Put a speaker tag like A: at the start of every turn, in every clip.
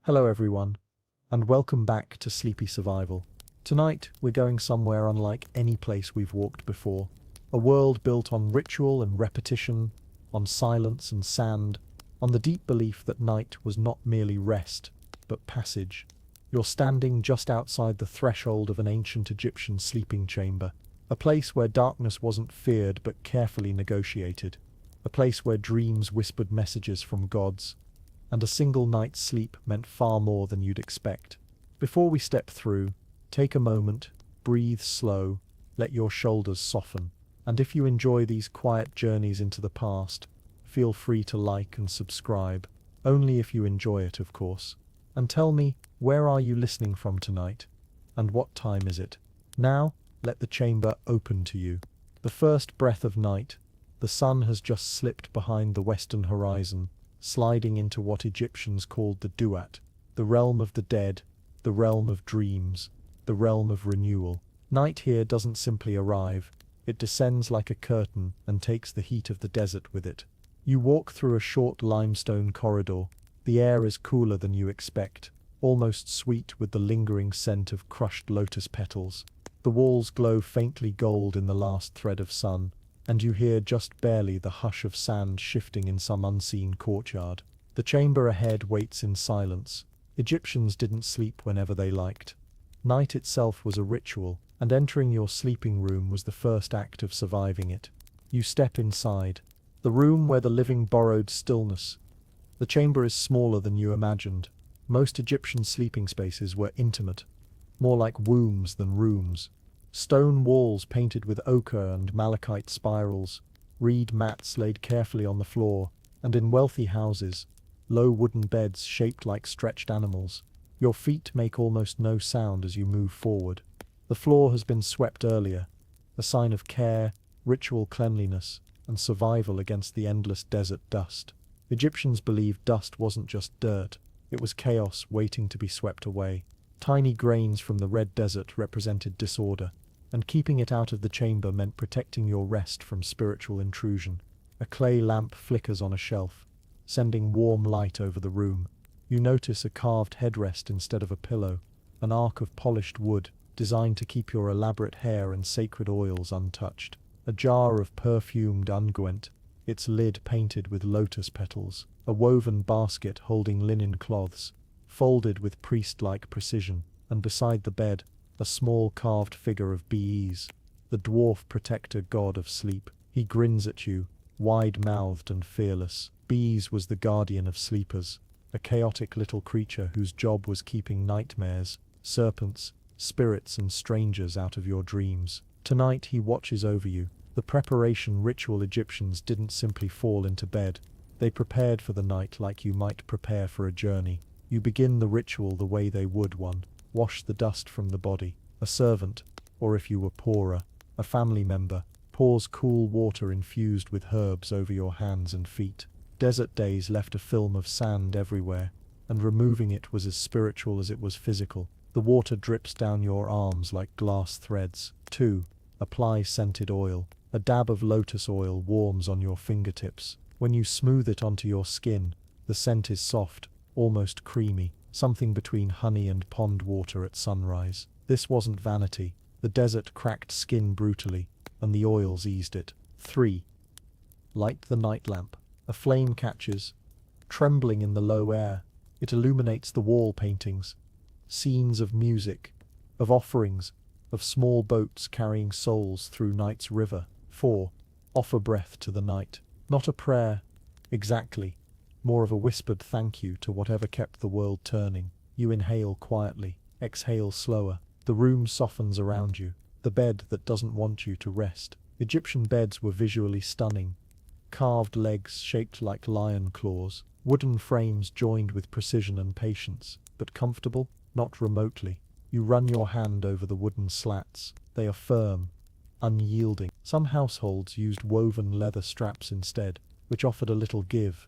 A: Hello everyone, and welcome back to Sleepy Survival. Tonight, we're going somewhere unlike any place we've walked before. A world built on ritual and repetition, on silence and sand, on the deep belief that night was not merely rest, but passage. You're standing just outside the threshold of an ancient Egyptian sleeping chamber, a place where darkness wasn't feared but carefully negotiated, a place where dreams whispered messages from gods, and a single night's sleep meant far more than you'd expect. Before we step through, take a moment, breathe slow, let your shoulders soften, and if you enjoy these quiet journeys into the past, feel free to like and subscribe, only if you enjoy it, of course. And tell me, where are you listening from tonight? And what time is it? Now, let the chamber open to you. The first breath of night, the sun has just slipped behind the western horizon, sliding into what Egyptians called the Duat, the realm of the dead, the realm of dreams, the realm of renewal. Night here doesn't simply arrive, it descends like a curtain and takes the heat of the desert with it. You walk through a short limestone corridor. The air is cooler than you expect, almost sweet with the lingering scent of crushed lotus petals. The walls glow faintly gold in the last thread of sun, and you hear just barely the hush of sand shifting in some unseen courtyard. The chamber ahead waits in silence. Egyptians didn't sleep whenever they liked. Night itself was a ritual, and entering your sleeping room was the first act of surviving it. You step inside, the room where the living borrowed stillness. The chamber is smaller than you imagined. Most Egyptian sleeping spaces were intimate, more like wombs than rooms. Stone walls painted with ochre and malachite spirals, reed mats laid carefully on the floor, and in wealthy houses, low wooden beds shaped like stretched animals. Your feet make almost no sound as you move forward. The floor has been swept earlier, a sign of care, ritual cleanliness, and survival against the endless desert dust. Egyptians believed dust wasn't just dirt, it was chaos waiting to be swept away. Tiny grains from the red desert represented disorder, and keeping it out of the chamber meant protecting your rest from spiritual intrusion. A clay lamp flickers on a shelf, sending warm light over the room. You notice a carved headrest instead of a pillow, an arc of polished wood designed to keep your elaborate hair and sacred oils untouched. A jar of perfumed unguent, its lid painted with lotus petals. A woven basket holding linen cloths, folded with priest-like precision, and beside the bed, a small carved figure of Bes, the dwarf protector god of sleep. He grins at you, wide-mouthed and fearless. Bes was the guardian of sleepers, a chaotic little creature whose job was keeping nightmares, serpents, spirits and strangers out of your dreams. Tonight he watches over you. The preparation ritual Egyptians didn't simply fall into bed. They prepared for the night like you might prepare for a journey. You begin the ritual the way they would one. Wash the dust from the body. A servant, or if you were poorer, a family member, pours cool water infused with herbs over your hands and feet. Desert days left a film of sand everywhere, and removing it was as spiritual as it was physical. The water drips down your arms like glass threads. 2. Apply scented oil. A dab of lotus oil warms on your fingertips. When you smooth it onto your skin, the scent is soft, almost creamy, something between honey and pond water at sunrise. This wasn't vanity. The desert cracked skin brutally, and the oils eased it. 3. Light the night lamp. A flame catches, trembling in the low air. It illuminates the wall paintings, scenes of music, of offerings, of small boats carrying souls through night's river. 4. Offer breath to the night. Not a prayer, exactly, more of a whispered thank you to whatever kept the world turning. You inhale quietly, exhale slower. The room softens around you, the bed that doesn't want you to rest. Egyptian beds were visually stunning. Carved legs shaped like lion claws, wooden frames joined with precision and patience, but comfortable? Not remotely. You run your hand over the wooden slats. They are firm, unyielding. Some households used woven leather straps instead, which offered a little give.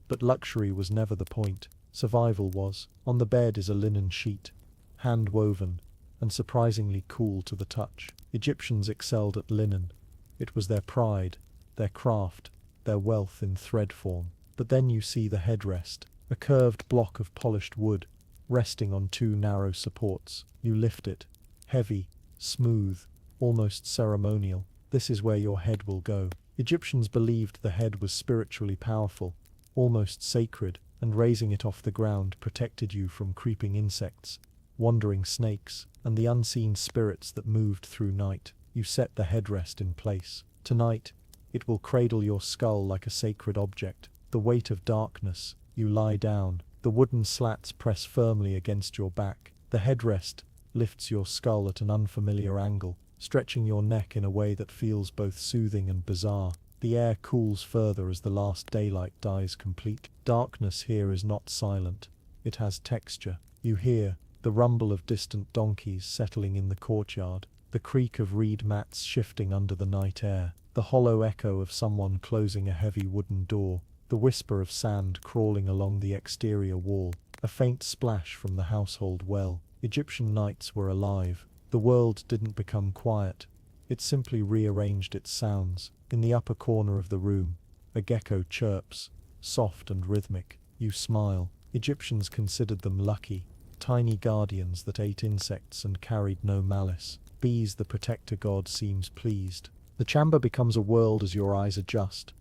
A: But luxury was never the point. Survival was. On the bed is a linen sheet, hand-woven, and surprisingly cool to the touch. Egyptians excelled at linen. It was their pride, their craft, their wealth in thread form. But then you see the headrest, a curved block of polished wood, resting on two narrow supports. You lift it. Heavy, smooth, almost ceremonial. This is where your head will go. Egyptians believed the head was spiritually powerful, almost sacred, and raising it off the ground protected you from creeping insects, wandering snakes, and the unseen spirits that moved through night. You set the headrest in place. Tonight, it will cradle your skull like a sacred object. The weight of darkness. You lie down. The wooden slats press firmly against your back. The headrest lifts your skull at an unfamiliar angle, stretching your neck in a way that feels both soothing and bizarre. The air cools further as the last daylight dies complete. Darkness here is not silent. It has texture. You hear the rumble of distant donkeys settling in the courtyard, the creak of reed mats shifting under the night air, the hollow echo of someone closing a heavy wooden door, the whisper of sand crawling along the exterior wall, a faint splash from the household well. Egyptian nights were alive. The world didn't become quiet. It simply rearranged its sounds. In the upper corner of the room, a gecko chirps, soft and rhythmic. You smile. Egyptians considered them lucky, tiny guardians that ate insects and carried no malice. Bees, the protector god, seems pleased. The chamber becomes a world as your eyes adjust.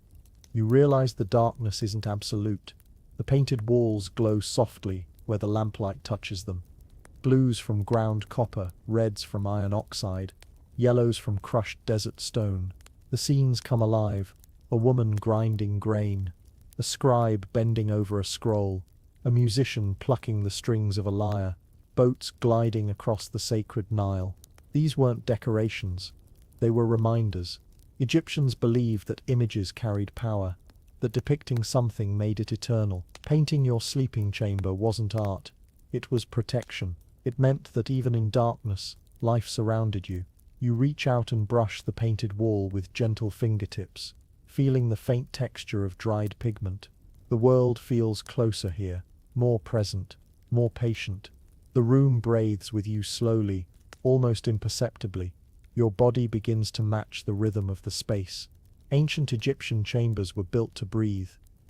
A: You realize the darkness isn't absolute. The painted walls glow softly where the lamplight touches them. Blues from ground copper, reds from iron oxide, yellows from crushed desert stone. The scenes come alive. A woman grinding grain, a scribe bending over a scroll, a musician plucking the strings of a lyre, boats gliding across the sacred Nile. These weren't decorations. They were reminders. Egyptians believed that images carried power, that depicting something made it eternal. Painting your sleeping chamber wasn't art. It was protection. It meant that even in darkness, life surrounded you. You reach out and brush the painted wall with gentle fingertips, feeling the faint texture of dried pigment. The world feels closer here, more present, more patient. The room breathes with you slowly, almost imperceptibly. Your body begins to match the rhythm of the space. Ancient Egyptian chambers were built to breathe.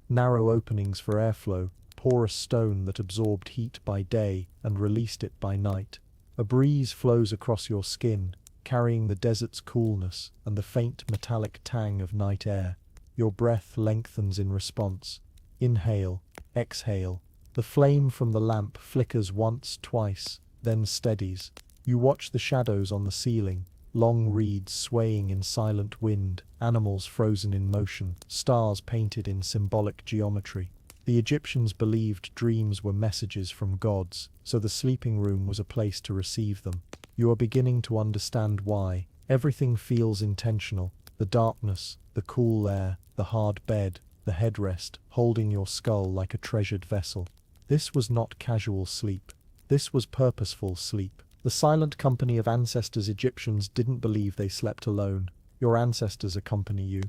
A: Narrow openings for airflow, porous stone that absorbed heat by day and released it by night. A breeze flows across your skin, carrying the desert's coolness and the faint metallic tang of night air. Your breath lengthens in response. Inhale, exhale. The flame from the lamp flickers once, twice, then steadies. You watch the shadows on the ceiling, long reeds swaying in silent wind, animals frozen in motion, stars painted in symbolic geometry. The Egyptians believed dreams were messages from gods, so the sleeping room was a place to receive them. You are beginning to understand why. Everything feels intentional. The darkness, the cool air, the hard bed, the headrest, holding your skull like a treasured vessel. This was not casual sleep. This was purposeful sleep. The silent company of ancestors Egyptians didn't believe they slept alone. Your ancestors accompany you.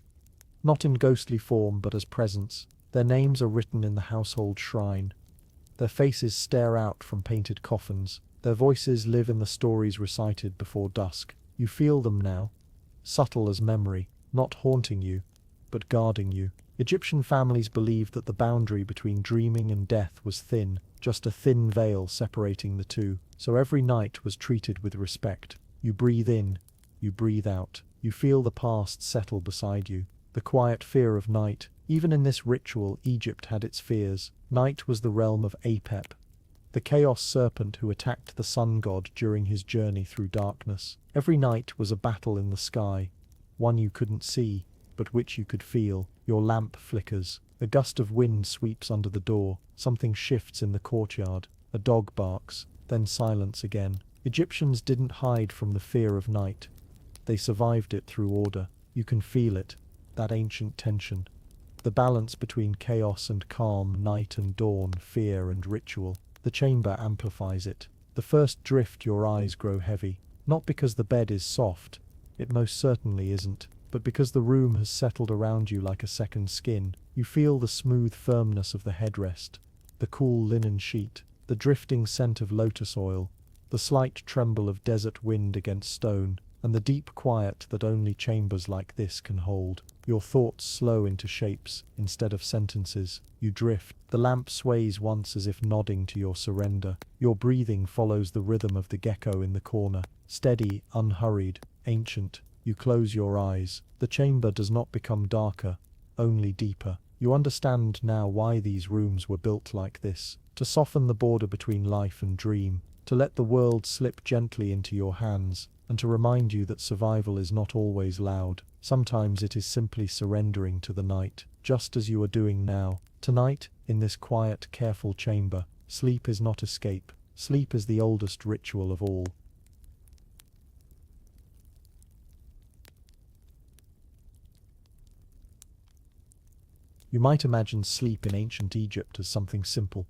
A: Not in ghostly form, but as presence. Their names are written in the household shrine. Their faces stare out from painted coffins. Their voices live in the stories recited before dusk. You feel them now, subtle as memory, not haunting you, but guarding you. Egyptian families believed that the boundary between dreaming and death was thin, just a thin veil separating the two, so every night was treated with respect. You breathe in, you breathe out. You feel the past settle beside you. The quiet fear of night. Even in this ritual, Egypt had its fears. Night was the realm of Apep, the chaos serpent who attacked the sun god during his journey through darkness. Every night was a battle in the sky, one you couldn't see, but which you could feel. Your lamp flickers. A gust of wind sweeps under the door. Something shifts in the courtyard. A dog barks, then silence again. Egyptians didn't hide from the fear of night. They survived it through order. You can feel it, that ancient tension. The balance between chaos and calm, night and dawn, fear and ritual. The chamber amplifies it. The first drift, your eyes grow heavy. Not because the bed is soft, it most certainly isn't, but because the room has settled around you like a second skin. You feel the smooth firmness of the headrest, the cool linen sheet, the drifting scent of lotus oil, the slight tremble of desert wind against stone, and the deep quiet that only chambers like this can hold. Your thoughts slow into shapes instead of sentences. You drift. The lamp sways once as if nodding to your surrender. Your breathing follows the rhythm of the gecko in the corner. Steady, unhurried, ancient. You close your eyes. The chamber does not become darker, only deeper. You understand now why these rooms were built like this. To soften the border between life and dream. To let the world slip gently into your hands. And to remind you that survival is not always loud. Sometimes it is simply surrendering to the night, just as you are doing now. Tonight, in this quiet, careful chamber, sleep is not escape. Sleep is the oldest ritual of all. You might imagine sleep in ancient Egypt as something simple.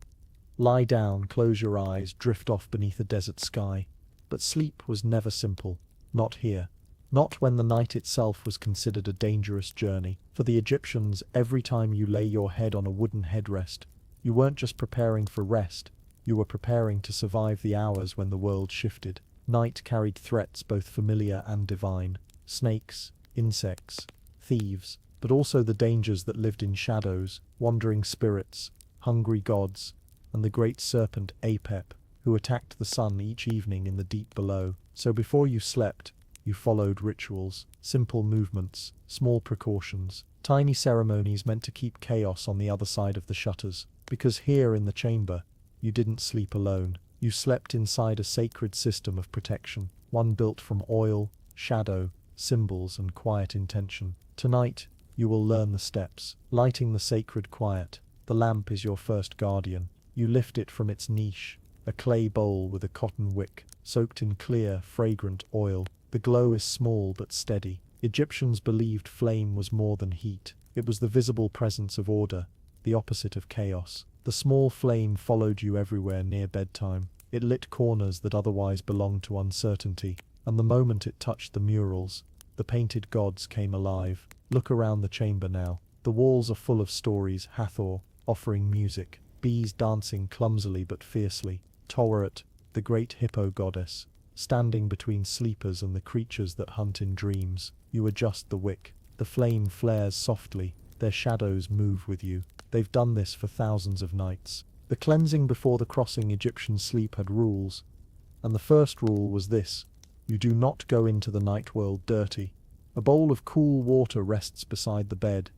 A: Lie down, close your eyes, drift off beneath a desert sky. But sleep was never simple. Not here. Not when the night itself was considered a dangerous journey. For the Egyptians, every time you lay your head on a wooden headrest, you weren't just preparing for rest, you were preparing to survive the hours when the world shifted. Night carried threats both familiar and divine. Snakes, insects, thieves, but also the dangers that lived in shadows, wandering spirits, hungry gods, and the great serpent Apep, who attacked the sun each evening in the deep below. So before you slept, you followed rituals, simple movements, small precautions, tiny ceremonies meant to keep chaos on the other side of the shutters. Because here in the chamber, you didn't sleep alone. You slept inside a sacred system of protection, one built from oil, shadow, symbols, and quiet intention. Tonight, you will learn the steps, lighting the sacred quiet. The lamp is your first guardian. You lift it from its niche, a clay bowl with a cotton wick, soaked in clear, fragrant oil. The glow is small but steady. Egyptians believed flame was more than heat. It was the visible presence of order, the opposite of chaos. The small flame followed you everywhere near bedtime. It lit corners that otherwise belonged to uncertainty, and the moment it touched the murals, the painted gods came alive. Look around the chamber now. The walls are full of stories. Hathor, offering music. Bees dancing clumsily but fiercely. Taweret, the great hippo goddess, standing between sleepers and the creatures that hunt in dreams. You adjust the wick. The flame flares softly. Their shadows move with you. They've done this for thousands of nights. The cleansing before the crossing Egyptian sleep had rules. And the first rule was this: you do not go into the night world dirty. A bowl of cool water rests beside the bed,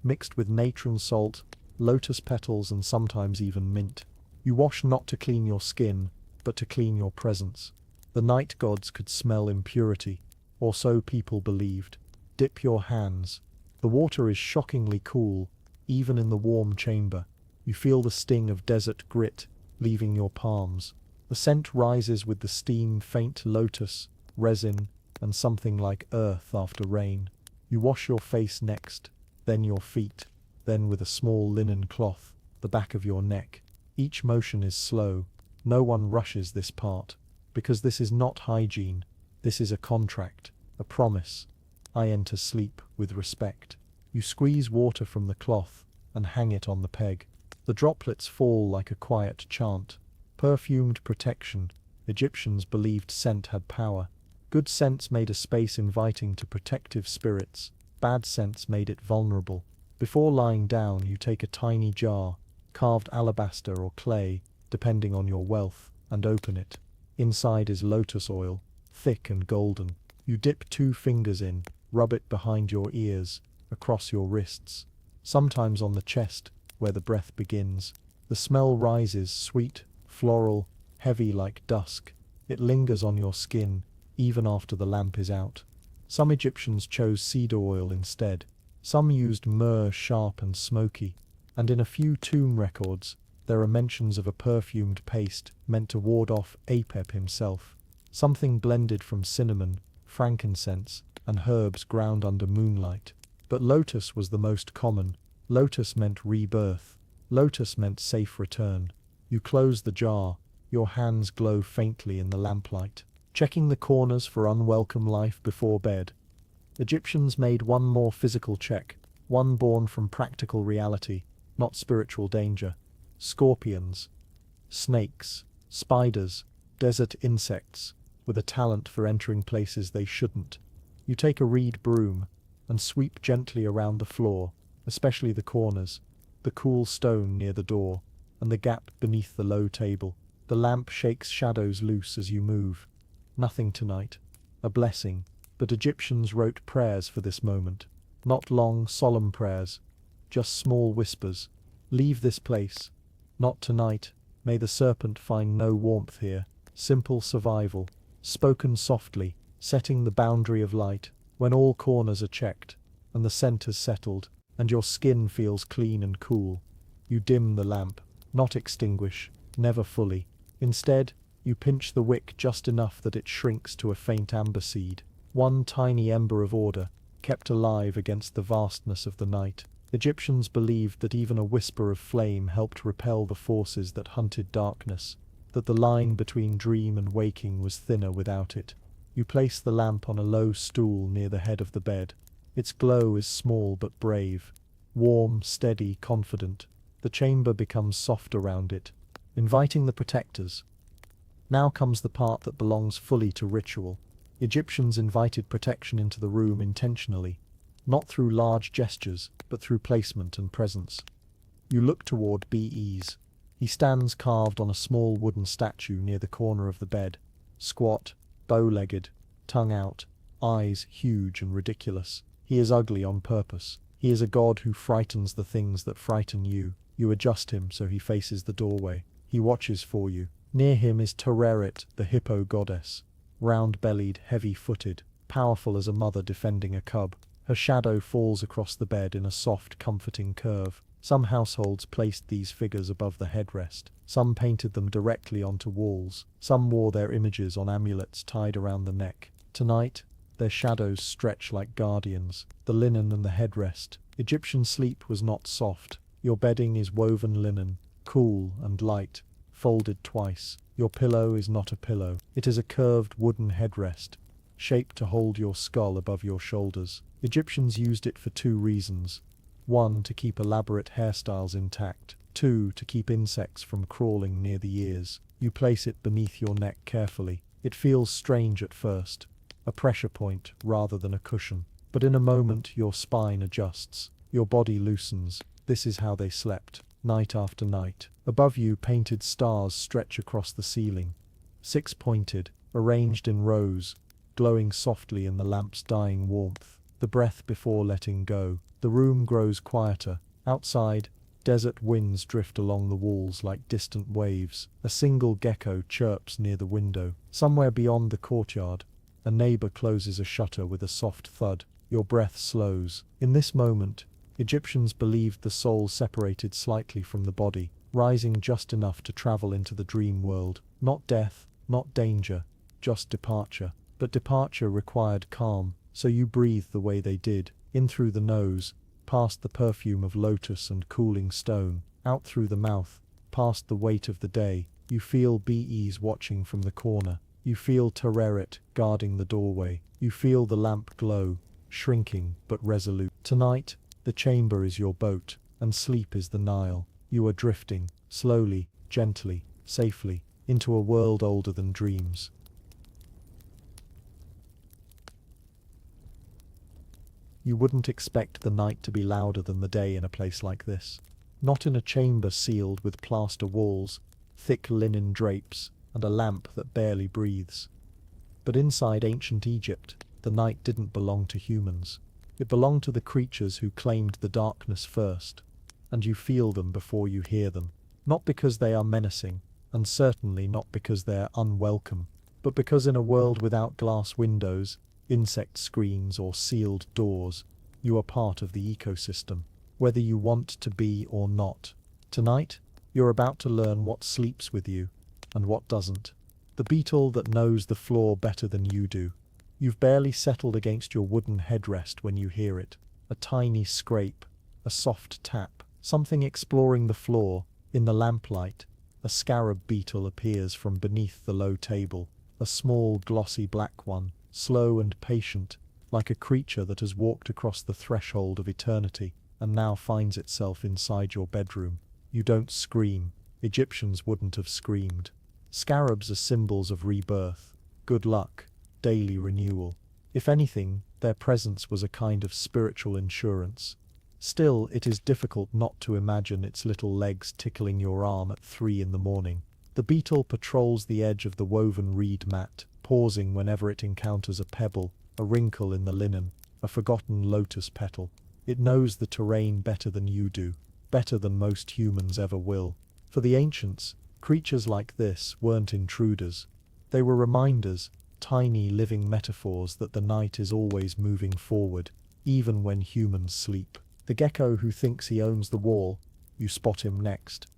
A: mixed with natron salt, lotus petals, and sometimes even mint. You wash not to clean your skin, but to clean your presence. The night gods could smell impurity, or so people believed. Dip your hands. The water is shockingly cool, even in the warm chamber. You feel the sting of desert grit leaving your palms. The scent rises with the steam, faint lotus, resin, and something like earth after rain. You wash your face next, then your feet, then with a small linen cloth, the back of your neck. Each motion is slow. No one rushes this part. Because this is not hygiene. This is a contract, a promise. I enter sleep with respect. You squeeze water from the cloth and hang it on the peg. The droplets fall like a quiet chant. Perfumed protection. Egyptians believed scent had power. Good scents made a space inviting to protective spirits. Bad scents made it vulnerable. Before lying down, you take a tiny jar, carved alabaster or clay, depending on your wealth, and open it. Inside is lotus oil, thick and golden. You dip 2 fingers in, rub it behind your ears, across your wrists, sometimes on the chest, where the breath begins. The smell rises, sweet, floral, heavy like dusk. It lingers on your skin, even after the lamp is out. Some Egyptians chose cedar oil instead. Some used myrrh, sharp and smoky. And in a few tomb records, there are mentions of a perfumed paste meant to ward off Apep himself. Something blended from cinnamon, frankincense, and herbs ground under moonlight. But lotus was the most common. Lotus meant rebirth. Lotus meant safe return. You close the jar. Your hands glow faintly in the lamplight, checking the corners for unwelcome life before bed. Egyptians made one more physical check, one born from practical reality, not spiritual danger. Scorpions, snakes, spiders, desert insects, with a talent for entering places they shouldn't. You take a reed broom, and sweep gently around the floor, especially the corners, the cool stone near the door, and the gap beneath the low table. The lamp shakes shadows loose as you move. Nothing tonight. A blessing. But Egyptians wrote prayers for this moment. Not long, solemn prayers. Just small whispers. Leave this place. Not tonight. May the serpent find no warmth here. Simple survival. Spoken softly, setting the boundary of light. When all corners are checked, and the scent has settled, and your skin feels clean and cool, you dim the lamp. Not extinguish. Never fully. Instead, you pinch the wick just enough that it shrinks to a faint amber seed. One tiny ember of order, kept alive against the vastness of the night. Egyptians believed that even a whisper of flame helped repel the forces that hunted darkness, that the line between dream and waking was thinner without it. You place the lamp on a low stool near the head of the bed. Its glow is small but brave, warm, steady, confident. The chamber becomes soft around it, inviting the protectors. Now comes the part that belongs fully to ritual. Egyptians invited protection into the room intentionally, not through large gestures, but through placement and presence. You look toward Bes. He stands carved on a small wooden statue near the corner of the bed, squat, bow-legged, tongue out, eyes huge and ridiculous. He is ugly on purpose. He is a god who frightens the things that frighten you. You adjust him so he faces the doorway. He watches for you. Near him is Tereret, the hippo goddess, round-bellied, heavy-footed, powerful as a mother defending a cub. Her shadow falls across the bed in a soft, comforting curve. Some households placed these figures above the headrest. Some painted them directly onto walls. Some wore their images on amulets tied around the neck. Tonight, their shadows stretch like guardians. The linen and the headrest. Egyptian sleep was not soft. Your bedding is woven linen, cool and light, folded twice. Your pillow is not a pillow. It is a curved wooden headrest, shaped to hold your skull above your shoulders. Egyptians used it for two reasons. One, to keep elaborate hairstyles intact. Two, to keep insects from crawling near the ears. You place it beneath your neck carefully. It feels strange at first, a pressure point rather than a cushion. But in a moment your spine adjusts. Your body loosens. This is how they slept, night after night. Above you, painted stars stretch across the ceiling. 6 pointed, arranged in rows, glowing softly in the lamp's dying warmth. The breath before letting go. The room grows quieter. Outside, desert winds drift along the walls like distant waves. A single gecko chirps near the window. Somewhere beyond the courtyard, a neighbor closes a shutter with a soft thud. Your breath slows. In this moment, Egyptians believed the soul separated slightly from the body, rising just enough to travel into the dream world. Not death, not danger, just departure. But departure required calm, so you breathe the way they did, in through the nose, past the perfume of lotus and cooling stone, out through the mouth, past the weight of the day. You feel Bes watching from the corner. You feel Tereret guarding the doorway. You feel the lamp glow, shrinking but resolute. Tonight, the chamber is your boat, and sleep is the Nile. You are drifting, slowly, gently, safely, into a world older than dreams. You wouldn't expect the night to be louder than the day in a place like this. Not in a chamber sealed with plaster walls, thick linen drapes, and a lamp that barely breathes. But inside ancient Egypt, the night didn't belong to humans. It belonged to the creatures who claimed the darkness first, and you feel them before you hear them. Not because they are menacing, and certainly not because they are unwelcome, but because in a world without glass windows, insect screens or sealed doors, you are part of the ecosystem, whether you want to be or not. Tonight, you're about to learn what sleeps with you, and what doesn't. The beetle that knows the floor better than you do. You've barely settled against your wooden headrest when you hear it. A tiny scrape, a soft tap, something exploring the floor. In the lamplight, a scarab beetle appears from beneath the low table, a small, glossy black one, slow and patient, like a creature that has walked across the threshold of eternity and now finds itself inside your bedroom. You don't scream. Egyptians wouldn't have screamed. Scarabs are symbols of rebirth, good luck, daily renewal. If anything, Their presence was a kind of spiritual insurance. Still, it is difficult not to imagine its little legs tickling your arm at 3 in the morning. The beetle patrols the edge of the woven reed mat, pausing whenever it encounters a pebble, a wrinkle in the linen, a forgotten lotus petal. It knows the terrain better than you do, better than most humans ever will. For the ancients, creatures like this weren't intruders. They were reminders, tiny living metaphors that the night is always moving forward, even when humans sleep. The gecko who thinks he owns the wall, you spot him next.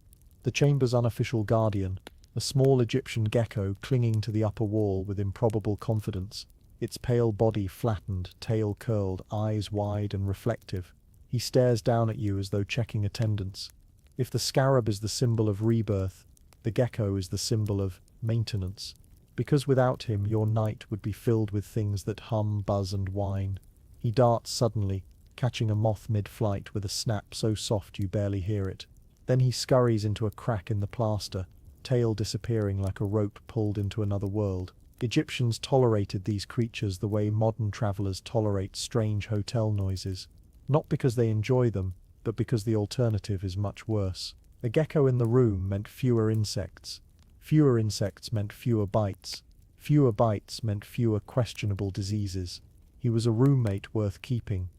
A: The chamber's unofficial guardian, a small Egyptian gecko clinging to the upper wall with improbable confidence, its pale body flattened, tail curled, eyes wide and reflective. He stares down at you as though checking attendance. If the scarab is the symbol of rebirth, the gecko is the symbol of maintenance. Because without him your night would be filled with things that hum, buzz and whine. He darts suddenly, catching a moth mid-flight with a snap so soft you barely hear it. Then he scurries into a crack in the plaster, tail disappearing like a rope pulled into another world. Egyptians tolerated these creatures the way modern travelers tolerate strange hotel noises. Not because they enjoy them, but because the alternative is much worse. A gecko in the room meant fewer insects. Fewer insects meant fewer bites. Fewer bites meant fewer questionable diseases. He was a roommate worth keeping.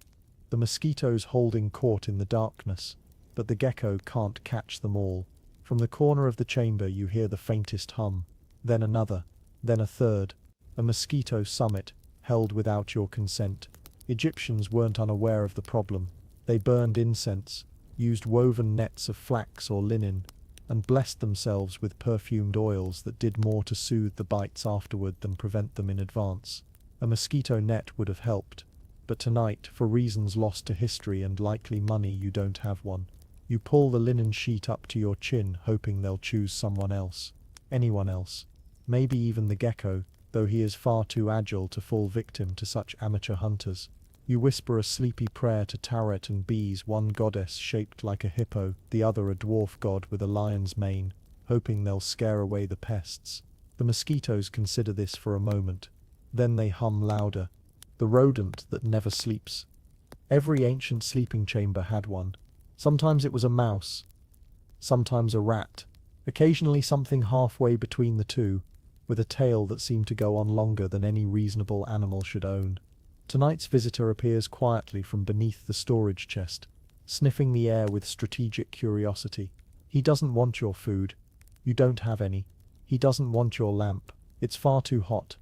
A: The mosquitoes holding court in the darkness, but the gecko can't catch them all. From the corner of the chamber you hear the faintest hum, then another, then a third. A mosquito summit, held without your consent. Egyptians weren't unaware of the problem. They burned incense, used woven nets of flax or linen, and blessed themselves with perfumed oils that did more to soothe the bites afterward than prevent them in advance. A mosquito net would have helped, but tonight, for reasons lost to history and likely money, you don't have one. You pull the linen sheet up to your chin, hoping they'll choose someone else. Anyone else. Maybe even the gecko, though he is far too agile to fall victim to such amateur hunters. You whisper a sleepy prayer to Tauret and bees, one goddess shaped like a hippo, the other a dwarf god with a lion's mane, hoping they'll scare away the pests. The mosquitoes consider this for a moment. Then they hum louder. The rodent that never sleeps. Every ancient sleeping chamber had one. Sometimes it was a mouse, sometimes a rat, occasionally something halfway between the two, with a tail that seemed to go on longer than any reasonable animal should own. Tonight's visitor appears quietly from beneath the storage chest, sniffing the air with strategic curiosity. He doesn't want your food. You don't have any. He doesn't want your lamp. It's far too hot.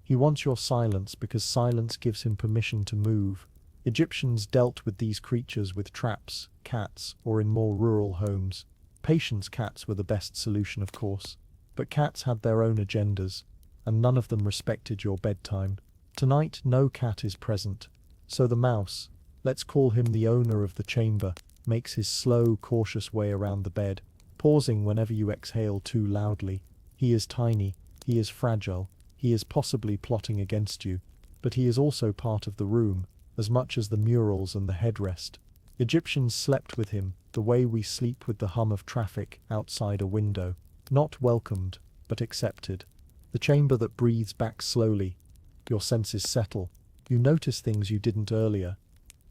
A: He wants your silence because silence gives him permission to move. Egyptians dealt with these creatures with traps, cats, or in more rural homes. Patience cats were the best solution, of course. But cats had their own agendas, and none of them respected your bedtime. Tonight no cat is present, so the mouse, let's call him the owner of the chamber, makes his slow, cautious way around the bed, pausing whenever you exhale too loudly. He is tiny, he is fragile, he is possibly plotting against you, but he is also part of the room, as much as the murals and the headrest. Egyptians slept with him, the way we sleep with the hum of traffic outside a window. Not welcomed, but accepted. The chamber that breathes back slowly. Your senses settle. You notice things you didn't earlier.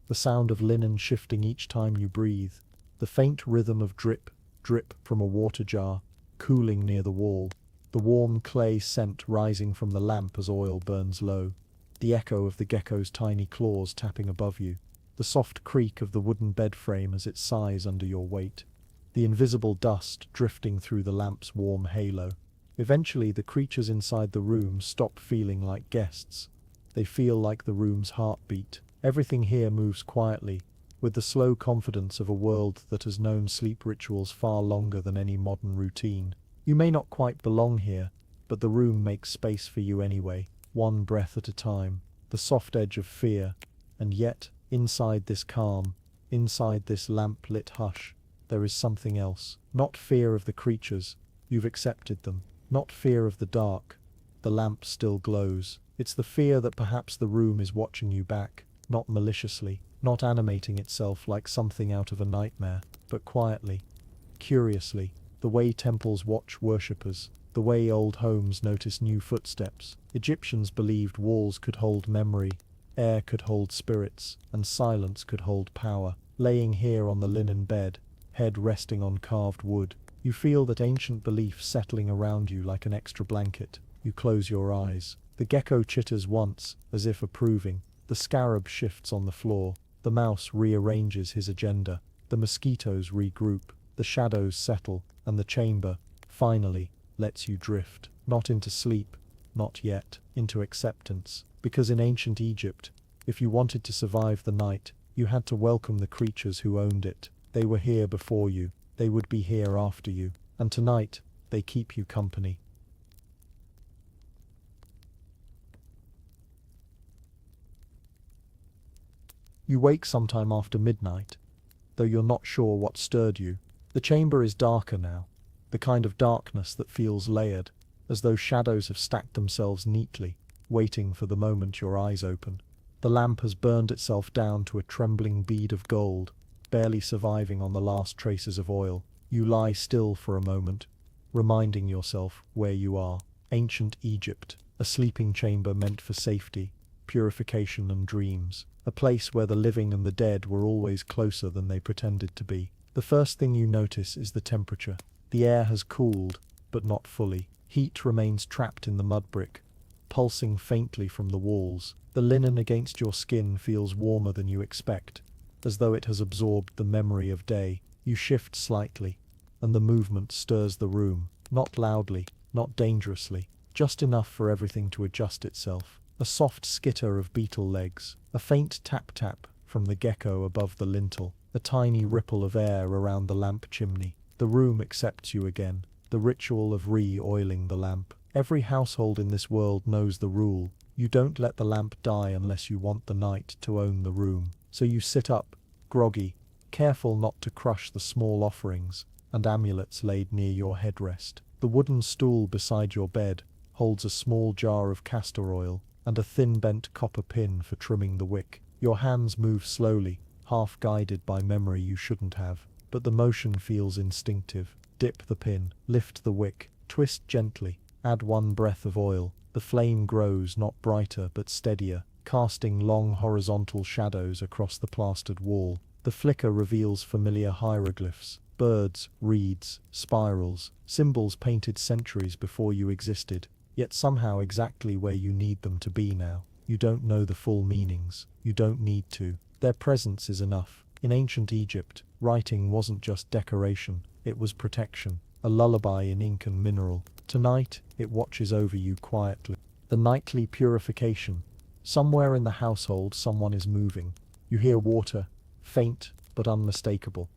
A: The sound of linen shifting each time you breathe. The faint rhythm of drip, drip from a water jar, cooling near the wall. The warm clay scent rising from the lamp as oil burns low. The echo of the gecko's tiny claws tapping above you. The soft creak of the wooden bed frame as it sighs under your weight. The invisible dust drifting through the lamp's warm halo. Eventually, the creatures inside the room stop feeling like guests. They feel like the room's heartbeat. Everything here moves quietly, with the slow confidence of a world that has known sleep rituals far longer than any modern routine. You may not quite belong here, but the room makes space for you anyway, one breath at a time. The soft edge of fear. And yet, inside this calm, inside this lamp-lit hush, there is something else. Not fear of the creatures. You've accepted them. Not fear of the dark. The lamp still glows. It's the fear that perhaps the room is watching you back, not maliciously, not animating itself like something out of a nightmare, but quietly, curiously, the way temples watch worshippers, the way old homes notice new footsteps. Egyptians believed walls could hold memory. Air could hold spirits, and silence could hold power. Laying here on the linen bed, head resting on carved wood, you feel that ancient belief settling around you like an extra blanket. You close your eyes. The gecko chitters once, as if approving. The scarab shifts on the floor. The mouse rearranges his agenda. The mosquitoes regroup. The shadows settle, and the chamber, finally, lets you drift. Not into sleep, not yet, into acceptance. Because in ancient Egypt, if you wanted to survive the night, you had to welcome the creatures who owned it. They were here before you. They would be here after you. And tonight, they keep you company. You wake sometime after midnight, though you're not sure what stirred you. The chamber is darker now, the kind of darkness that feels layered, as though shadows have stacked themselves neatly, waiting for the moment your eyes open. The lamp has burned itself down to a trembling bead of gold, barely surviving on the last traces of oil. You lie still for a moment, reminding yourself where you are. Ancient Egypt, a sleeping chamber meant for safety, purification and dreams. A place where the living and the dead were always closer than they pretended to be. The first thing you notice is the temperature. The air has cooled, but not fully. Heat remains trapped in the mud brick, pulsing faintly from the walls. The linen against your skin feels warmer than you expect, as though it has absorbed the memory of day. You shift slightly, and the movement stirs the room. Not loudly, not dangerously, just enough for everything to adjust itself. A soft skitter of beetle legs, a faint tap-tap from the gecko above the lintel, a tiny ripple of air around the lamp chimney. The room accepts you again, the ritual of re-oiling the lamp. Every household in this world knows the rule. You don't let the lamp die unless you want the night to own the room. So you sit up, groggy, careful not to crush the small offerings and amulets laid near your headrest. The wooden stool beside your bed holds a small jar of castor oil and a thin bent copper pin for trimming the wick. Your hands move slowly, half guided by memory you shouldn't have, but the motion feels instinctive. Dip the pin, lift the wick, twist gently, add one breath of oil. The flame grows, not brighter but steadier, casting long horizontal shadows across the plastered wall. The flicker reveals familiar hieroglyphs, birds, reeds, spirals, symbols painted centuries before you existed, yet somehow exactly where you need them to be now. You don't know the full meanings. You don't need to. Their presence is enough. In ancient Egypt, writing wasn't just decoration, it was protection, a lullaby in ink and mineral. Tonight, it watches over you quietly. The nightly purification. Somewhere in the household, someone is moving. You hear water, faint but unmistakable.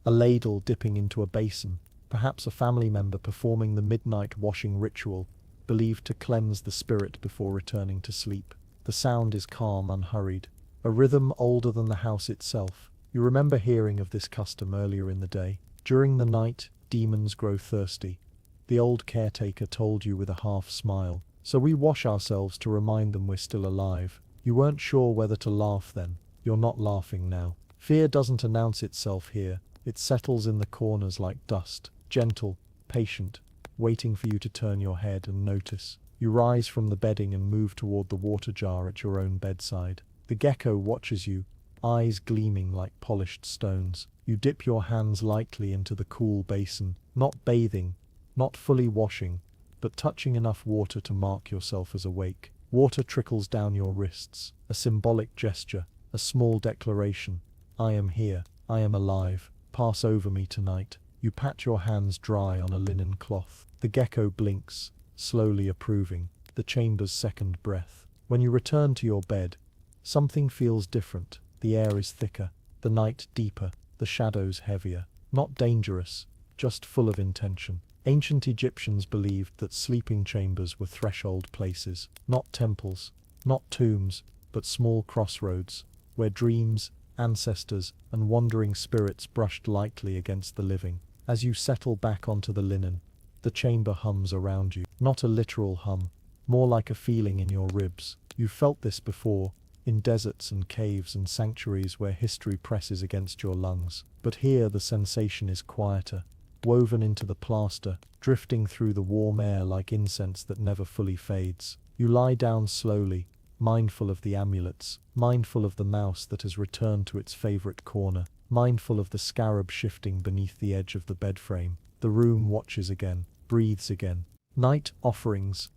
A: A ladle dipping into a basin, perhaps a family member performing the midnight washing ritual, believed to cleanse the spirit before returning to sleep. The sound is calm, unhurried, a rhythm older than the house itself. You remember hearing of this custom earlier in the day. During the night, demons grow thirsty. The old caretaker told you with a half smile. So we wash ourselves to remind them we're still alive. You weren't sure whether to laugh then. You're not laughing now. Fear doesn't announce itself here. It settles in the corners like dust, gentle, patient, waiting for you to turn your head and notice. You rise from the bedding and move toward the water jar at your own bedside. The gecko watches you, eyes gleaming like polished stones. You dip your hands lightly into the cool basin, not bathing, not fully washing, but touching enough water to mark yourself as awake. Water trickles down your wrists, a symbolic gesture, a small declaration. I am here, I am alive, pass over me tonight. You pat your hands dry on a linen cloth. The gecko blinks, slowly approving, the chamber's second breath. When you return to your bed, something feels different. The air is thicker, the night deeper, the shadows heavier. Not dangerous, just full of intention. Ancient Egyptians believed that sleeping chambers were threshold places, not temples, not tombs, but small crossroads, where dreams, ancestors, and wandering spirits brushed lightly against the living. As you settle back onto the linen, the chamber hums around you. Not a literal hum, more like a feeling in your ribs. You've felt this before, in deserts and caves and sanctuaries where history presses against your lungs. But here the sensation is quieter, woven into the plaster, drifting through the warm air like incense that never fully fades. You lie down slowly, mindful of the amulets, mindful of the mouse that has returned to its favorite corner, mindful of the scarab shifting beneath the edge of the bed frame. The room watches again, breathes again. Night offerings.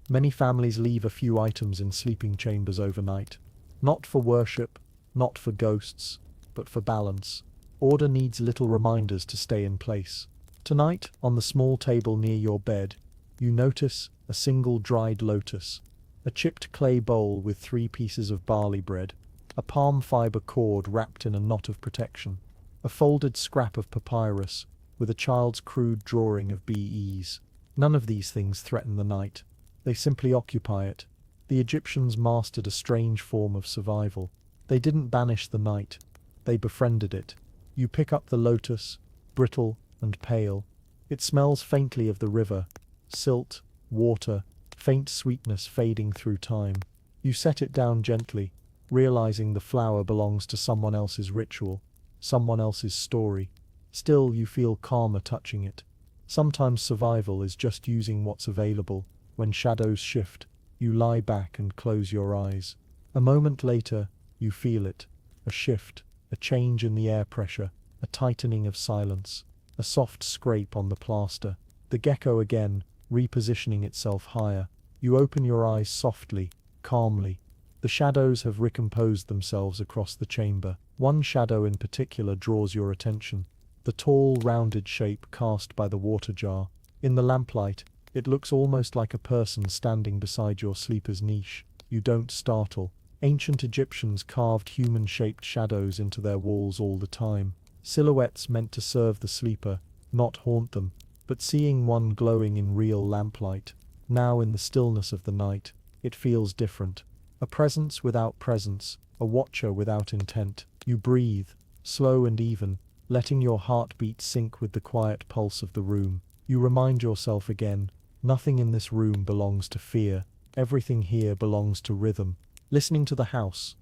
A: Many families leave a few items in sleeping chambers overnight. Not for worship, not for ghosts, but for balance. Order needs little reminders to stay in place. Tonight, on the small table near your bed, you notice a single dried lotus, a chipped clay bowl with 3 pieces of barley bread, a palm fiber cord wrapped in a knot of protection, a folded scrap of papyrus with a child's crude drawing of bees. None of these things threaten the night. They simply occupy it. The Egyptians mastered a strange form of survival. They didn't banish the night. They befriended it. You pick up the lotus, brittle and pale. It smells faintly of the river, silt, water, faint sweetness fading through time. You set it down gently, realizing the flower belongs to someone else's ritual, someone else's story. Still, you feel calmer touching it. Sometimes survival is just using what's available. When shadows shift, you lie back and close your eyes. A moment later, you feel it. A shift, a change in the air pressure, a tightening of silence, a soft scrape on the plaster. The gecko again, repositioning itself higher. You open your eyes softly, calmly. The shadows have recomposed themselves across the chamber. One shadow in particular draws your attention. The tall, rounded shape cast by the water jar. In the lamplight, it looks almost like a person standing beside your sleeper's niche. You don't startle. Ancient Egyptians carved human-shaped shadows into their walls all the time. Silhouettes meant to serve the sleeper, not haunt them. But seeing one glowing in real lamplight, now in the stillness of the night, it feels different. A presence without presence, a watcher without intent. You breathe, slow and even, letting your heartbeat sync with the quiet pulse of the room. You remind yourself again, nothing in this room belongs to fear. Everything here belongs to rhythm. Listening to the house,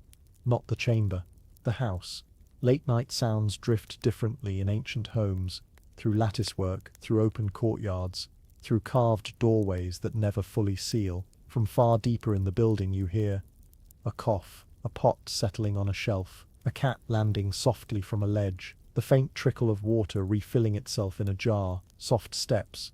A: not the chamber. The house. Late-night sounds drift differently in ancient homes, through latticework, through open courtyards, through carved doorways that never fully seal. From far deeper in the building you hear a cough, a pot settling on a shelf, a cat landing softly from a ledge, the faint trickle of water refilling itself in a jar, soft steps.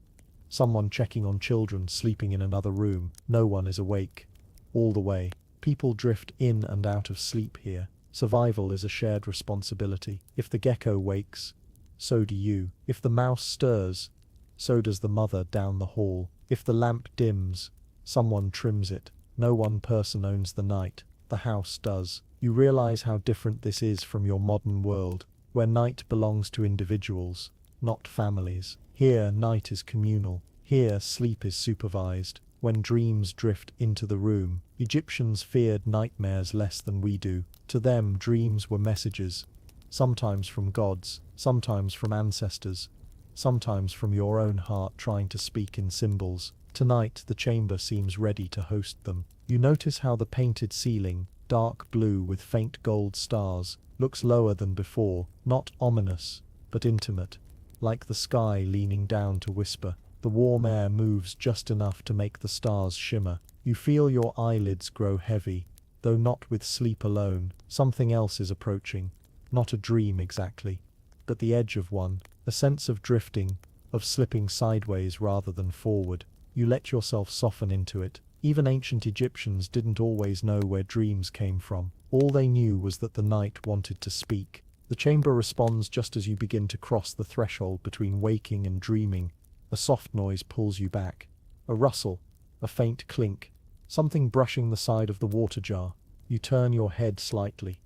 A: Someone checking on children sleeping in another room. No one is awake. All the way, people drift in and out of sleep here. Survival is a shared responsibility. If the gecko wakes, so do you. If the mouse stirs, so does the mother down the hall. If the lamp dims, someone trims it. No one person owns the night. The house does. You realize how different this is from your modern world, where night belongs to individuals, not families. Here, night is communal. Here, sleep is supervised. When dreams drift into the room, Egyptians feared nightmares less than we do. To them, dreams were messages, sometimes from gods, sometimes from ancestors, sometimes from your own heart trying to speak in symbols. Tonight, the chamber seems ready to host them. You notice how the painted ceiling, dark blue with faint gold stars, looks lower than before, not ominous, but intimate, like the sky leaning down to whisper. The warm air moves just enough to make the stars shimmer. You feel your eyelids grow heavy, though not with sleep alone. Something else is approaching. Not a dream exactly, but the edge of one, a sense of drifting, of slipping sideways rather than forward. You let yourself soften into it. Even ancient Egyptians didn't always know where dreams came from. All they knew was that the night wanted to speak. The chamber responds just as you begin to cross the threshold between waking and dreaming. A soft noise pulls you back. A rustle, a faint clink, something brushing the side of the water jar. You turn your head slightly.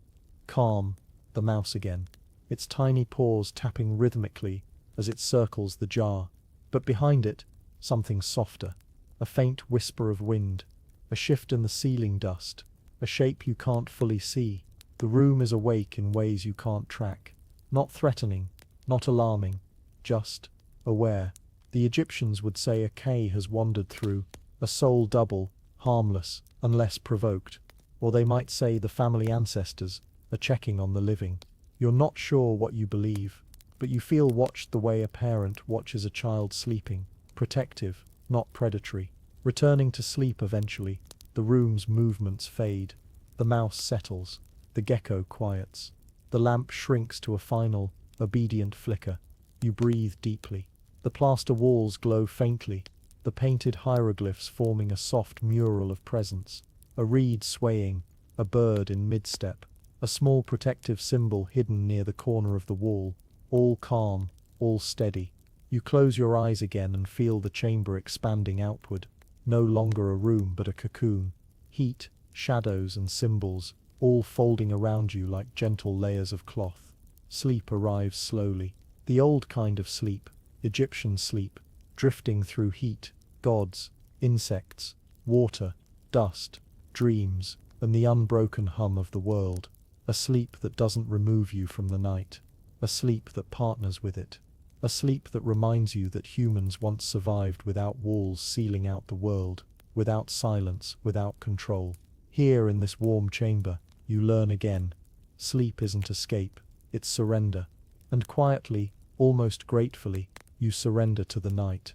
A: Calm, the mouse again, its tiny paws tapping rhythmically as it circles the jar. But behind it, something softer. A faint whisper of wind, a shift in the ceiling dust, a shape you can't fully see. The room is awake in ways you can't track. Not threatening, not alarming, just aware. The Egyptians would say a K has wandered through, a soul double, harmless, unless provoked. Or they might say the family ancestors are checking on the living. You're not sure what you believe, but you feel watched the way a parent watches a child sleeping, protective, not predatory. Returning to sleep eventually, The room's movements fade. The mouse settles. The gecko quiets. The lamp shrinks to a final, obedient flicker. You breathe deeply. The plaster walls glow faintly, the painted hieroglyphs forming a soft mural of presence. A reed swaying, a bird in mid-step, a small protective symbol hidden near the corner of the wall. All calm, all steady. You close your eyes again and feel the chamber expanding outward. No longer a room but a cocoon. Heat, shadows and symbols, all folding around you like gentle layers of cloth. Sleep arrives slowly. The old kind of sleep, Egyptian sleep, drifting through heat, gods, insects, water, dust, dreams, and the unbroken hum of the world. A sleep that doesn't remove you from the night. A sleep that partners with it. A sleep that reminds you that humans once survived without walls sealing out the world, without silence, without control. Here in this warm chamber, you learn again. Sleep isn't escape, it's surrender. And quietly, almost gratefully, you surrender to the night.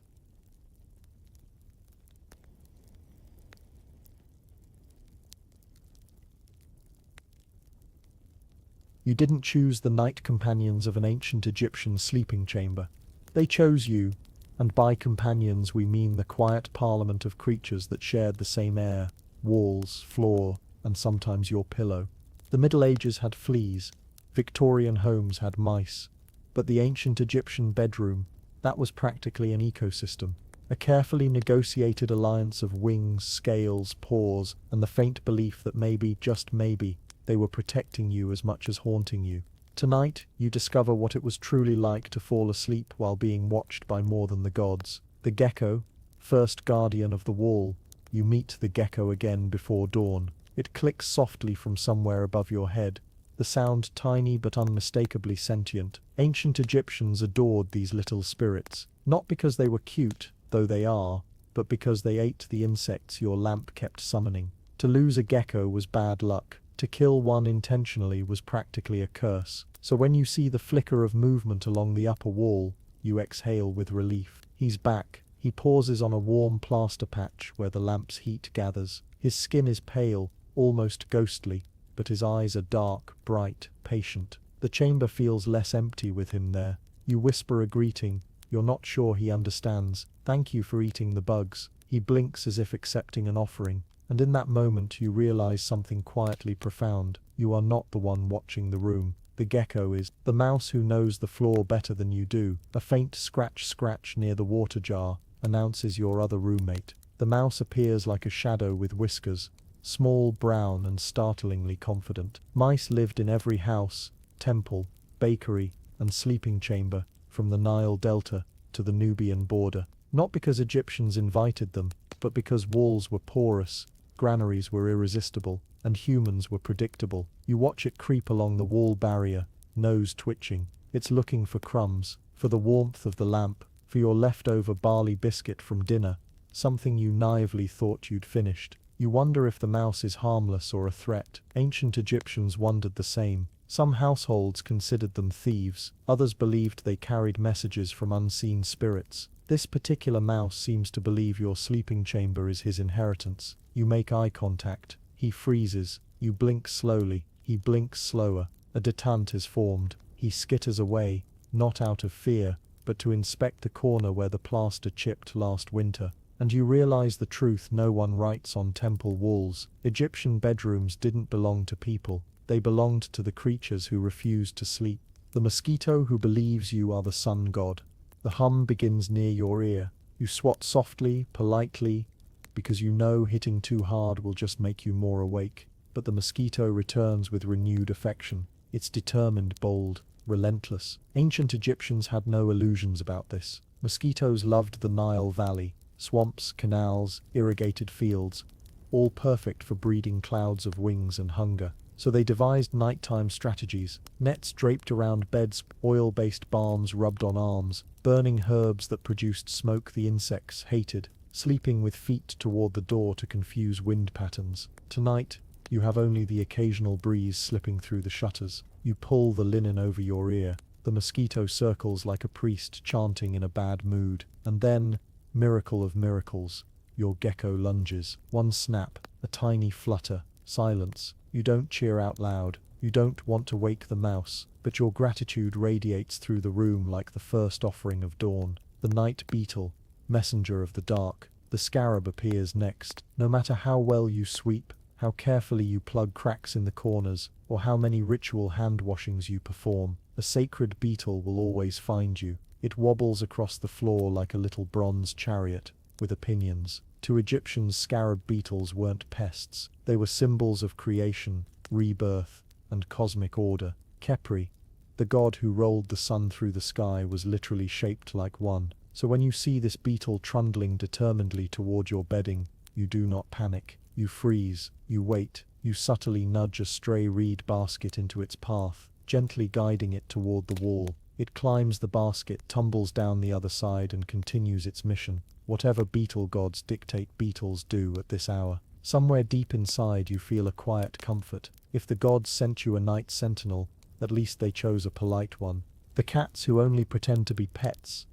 A: You didn't choose the night companions of an ancient Egyptian sleeping chamber. They chose you, and by companions we mean the quiet parliament of creatures that shared the same air, walls, floor, and sometimes your pillow. The Middle Ages had fleas, Victorian homes had mice, but the ancient Egyptian bedroom, that was practically an ecosystem. A carefully negotiated alliance of wings, scales, paws, and the faint belief that maybe, just maybe, they were protecting you as much as haunting you. Tonight, you discover what it was truly like to fall asleep while being watched by more than the gods. The gecko, first guardian of the wall, you meet the gecko again before dawn. It clicks softly from somewhere above your head, the sound tiny but unmistakably sentient. Ancient Egyptians adored these little spirits, not because they were cute, though they are, but because they ate the insects your lamp kept summoning. To lose a gecko was bad luck. To kill one intentionally was practically a curse. So when you see the flicker of movement along the upper wall, you exhale with relief. He's back. He pauses on a warm plaster patch where the lamp's heat gathers. His skin is pale, almost ghostly, but his eyes are dark, bright, patient. The chamber feels less empty with him there. You whisper a greeting. You're not sure he understands. Thank you for eating the bugs. He blinks as if accepting an offering. And in that moment you realize something quietly profound. You are not the one watching the room. The gecko is. The mouse who knows the floor better than you do. A faint scratch near the water jar announces your other roommate. The mouse appears like a shadow with whiskers, small, brown, and startlingly confident. Mice lived in every house, temple, bakery, and sleeping chamber, from the Nile Delta to the Nubian border. Not because Egyptians invited them, but because walls were porous, granaries were irresistible, and humans were predictable. You watch it creep along the wall barrier, nose twitching. It's looking for crumbs, for the warmth of the lamp, for your leftover barley biscuit from dinner, something you naively thought you'd finished. You wonder if the mouse is harmless or a threat. Ancient Egyptians wondered the same. Some households considered them thieves, others believed they carried messages from unseen spirits. This particular mouse seems to believe your sleeping chamber is his inheritance. You make eye contact. He freezes. You blink slowly. He blinks slower. A detente is formed. He skitters away, not out of fear, but to inspect the corner where the plaster chipped last winter. And you realize the truth no one writes on temple walls. Egyptian bedrooms didn't belong to people. They belonged to the creatures who refused to sleep. The mosquito who believes you are the sun god. The hum begins near your ear. You swat softly, politely, because you know hitting too hard will just make you more awake. But the mosquito returns with renewed affection. It's determined, bold, relentless. Ancient Egyptians had no illusions about this. Mosquitoes loved the Nile Valley, swamps, canals, irrigated fields, all perfect for breeding clouds of wings and hunger. So they devised nighttime strategies, nets draped around beds, oil-based balms rubbed on arms, burning herbs that produced smoke the insects hated, sleeping with feet toward the door to confuse wind patterns. Tonight, you have only the occasional breeze slipping through the shutters. You pull the linen over your ear. The mosquito circles like a priest chanting in a bad mood. And then, miracle of miracles, your gecko lunges. One snap, a tiny flutter, silence. You don't cheer out loud. You don't want to wake the mouse, but your gratitude radiates through the room like the first offering of dawn. The night beetle, messenger of the dark. The scarab appears next. No matter how well you sweep, how carefully you plug cracks in the corners, or how many ritual hand washings you perform, a sacred beetle will always find you. It wobbles across the floor like a little bronze chariot, with opinions. To Egyptians, scarab beetles weren't pests. They were symbols of creation, rebirth, and cosmic order. Khepri, the god who rolled the sun through the sky, was literally shaped like one. So when you see this beetle trundling determinedly toward your bedding, you do not panic. You freeze, you wait, you subtly nudge a stray reed basket into its path, gently guiding it toward the wall. It climbs the basket, tumbles down the other side, and continues its mission. Whatever beetle gods dictate, beetles do at this hour. Somewhere deep inside you feel a quiet comfort. If the gods sent you a night sentinel, at least they chose a polite one. The cats who only pretend to be pets.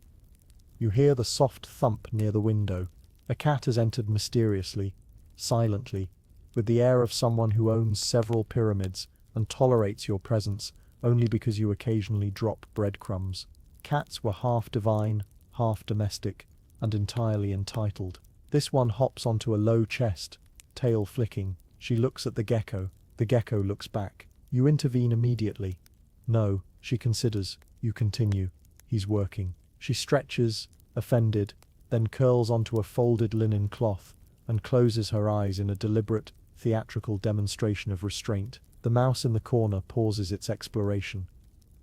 A: You hear the soft thump near the window. A cat has entered mysteriously, silently, with the air of someone who owns several pyramids and tolerates your presence only because you occasionally drop breadcrumbs. Cats were half divine, half domestic, and entirely entitled. This one hops onto a low chest, tail flicking. She looks at the gecko. The gecko looks back. You intervene immediately. No, she considers. You continue. He's working. She stretches, offended, then curls onto a folded linen cloth and closes her eyes in a deliberate, theatrical demonstration of restraint. The mouse in the corner pauses its exploration.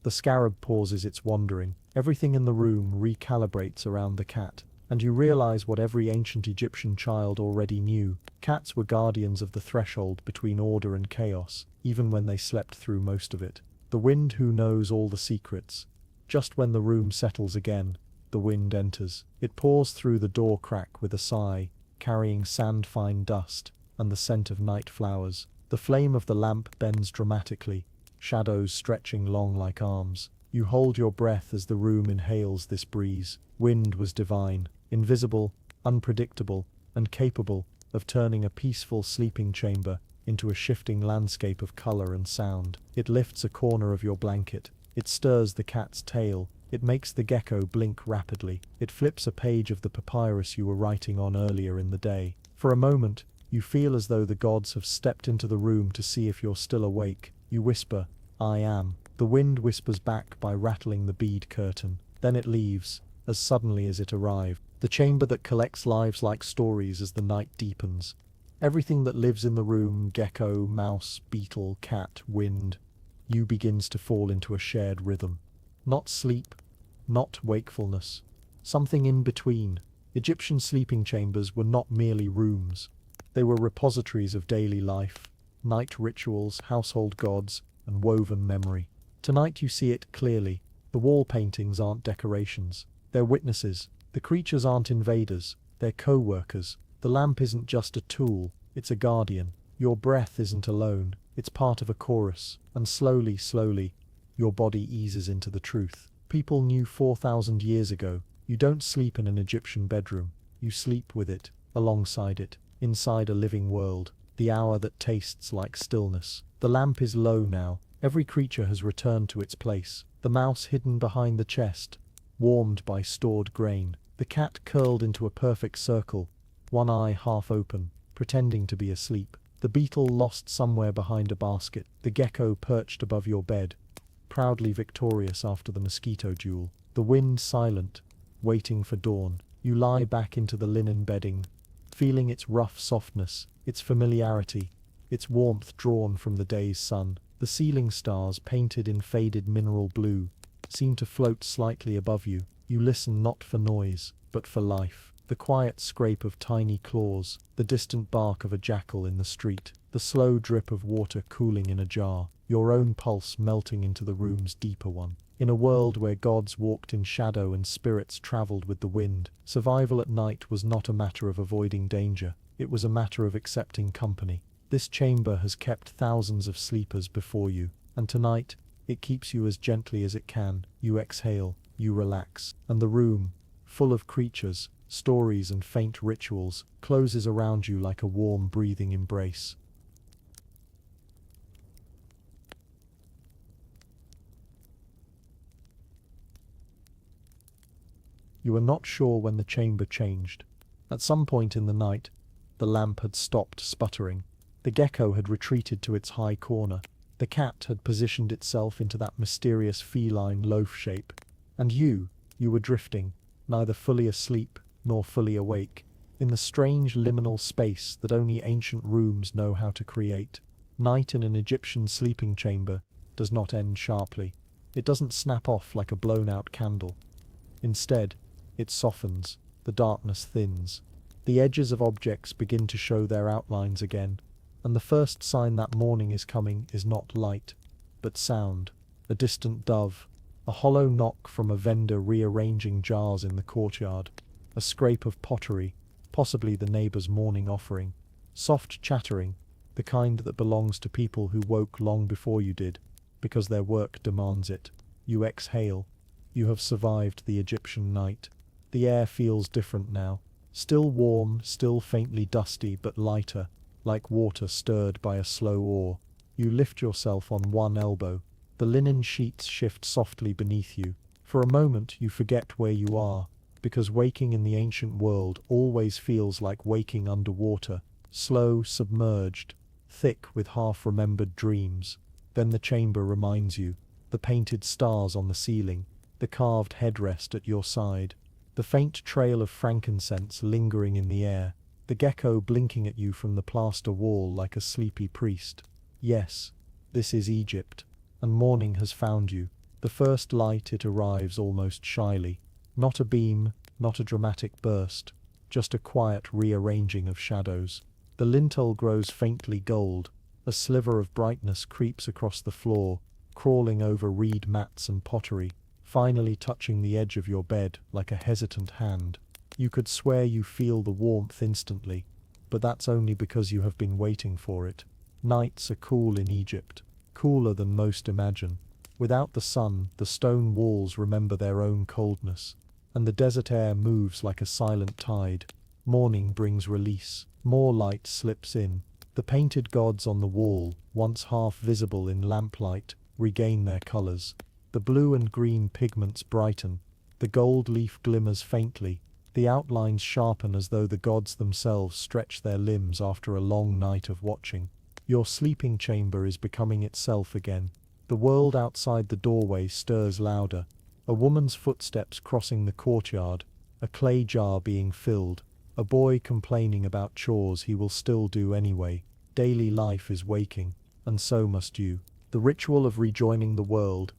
A: The scarab pauses its wandering. Everything in the room recalibrates around the cat, and you realize what every ancient Egyptian child already knew. Cats were guardians of the threshold between order and chaos, even when they slept through most of it. The wind who knows all the secrets. Just when the room settles again, the wind enters. It pours through the door crack with a sigh, carrying sand-fine dust and the scent of night flowers. The flame of the lamp bends dramatically, shadows stretching long like arms. You hold your breath as the room inhales this breeze. Wind was divine, invisible, unpredictable, and capable of turning a peaceful sleeping chamber into a shifting landscape of color and sound. It lifts a corner of your blanket. It stirs the cat's tail. It makes the gecko blink rapidly. It flips a page of the papyrus you were writing on earlier in the day. For a moment, you feel as though the gods have stepped into the room to see if you're still awake. You whisper, "I am." The wind whispers back by rattling the bead curtain. Then it leaves, as suddenly as it arrived. The chamber that collects lives like stories as the night deepens. Everything that lives in the room, gecko, mouse, beetle, cat, wind, you begins to fall into a shared rhythm. Not sleep, not wakefulness. Something in between. Egyptian sleeping chambers were not merely rooms. They were repositories of daily life, night rituals, household gods, and woven memory. Tonight you see it clearly. The wall paintings aren't decorations. They're witnesses. The creatures aren't invaders. They're co-workers. The lamp isn't just a tool. It's a guardian. Your breath isn't alone. It's part of a chorus. And slowly, slowly, your body eases into the truth. People knew 4,000 years ago. You don't sleep in an Egyptian bedroom. You sleep with it, alongside it, inside a living world. The hour that tastes like stillness. The lamp is low now. Every creature has returned to its place. The mouse hidden behind the chest, warmed by stored grain. The cat curled into a perfect circle, one eye half open, pretending to be asleep. The beetle lost somewhere behind a basket. The gecko perched above your bed, proudly victorious after the mosquito duel. The wind silent, waiting for dawn. You lie back into the linen bedding, feeling its rough softness, its familiarity, its warmth drawn from the day's sun. The ceiling stars, painted in faded mineral blue, seem to float slightly above you. You listen not for noise, but for life. The quiet scrape of tiny claws, the distant bark of a jackal in the street, the slow drip of water cooling in a jar, your own pulse melting into the room's deeper one. In a world where gods walked in shadow and spirits traveled with the wind, survival at night was not a matter of avoiding danger. It was a matter of accepting company. This chamber has kept thousands of sleepers before you, and tonight, it keeps you as gently as it can. You exhale, you relax, and the room, full of creatures, stories and faint rituals, closes around you like a warm, breathing embrace. You are not sure when the chamber changed. At some point in the night, the lamp had stopped sputtering. The gecko had retreated to its high corner. The cat had positioned itself into that mysterious feline loaf shape. And you were drifting, neither fully asleep nor fully awake, in the strange liminal space that only ancient rooms know how to create. Night in an Egyptian sleeping chamber does not end sharply. It doesn't snap off like a blown-out candle. Instead, it softens, the darkness thins. The edges of objects begin to show their outlines again, and the first sign that morning is coming is not light, but sound. A distant dove, a hollow knock from a vendor rearranging jars in the courtyard, a scrape of pottery, possibly the neighbor's morning offering, soft chattering, the kind that belongs to people who woke long before you did, because their work demands it. You exhale. You have survived the Egyptian night. The air feels different now. Still warm, still faintly dusty, but lighter, like water stirred by a slow oar. You lift yourself on one elbow. The linen sheets shift softly beneath you. For a moment you forget where you are, because waking in the ancient world always feels like waking underwater, slow, submerged, thick with half-remembered dreams. Then the chamber reminds you, the painted stars on the ceiling, the carved headrest at your side, the faint trail of frankincense lingering in the air, the gecko blinking at you from the plaster wall like a sleepy priest. Yes, this is Egypt, and morning has found you. The first light it arrives almost shyly, not a beam, not a dramatic burst, just a quiet rearranging of shadows. The lintel grows faintly gold, a sliver of brightness creeps across the floor, crawling over reed mats and pottery, finally touching the edge of your bed like a hesitant hand. You could swear you feel the warmth instantly, but that's only because you have been waiting for it. Nights are cool in Egypt, cooler than most imagine. Without the sun, the stone walls remember their own coldness, and the desert air moves like a silent tide. Morning brings release. More light slips in. The painted gods on the wall, once half visible in lamplight, regain their colors. The blue and green pigments brighten. The gold leaf glimmers faintly. The outlines sharpen as though the gods themselves stretch their limbs after a long night of watching. Your sleeping chamber is becoming itself again. The world outside the doorway stirs louder. A woman's footsteps crossing the courtyard, a clay jar being filled, a boy complaining about chores he will still do anyway. Daily life is waking, and so must you. The ritual of rejoining the world.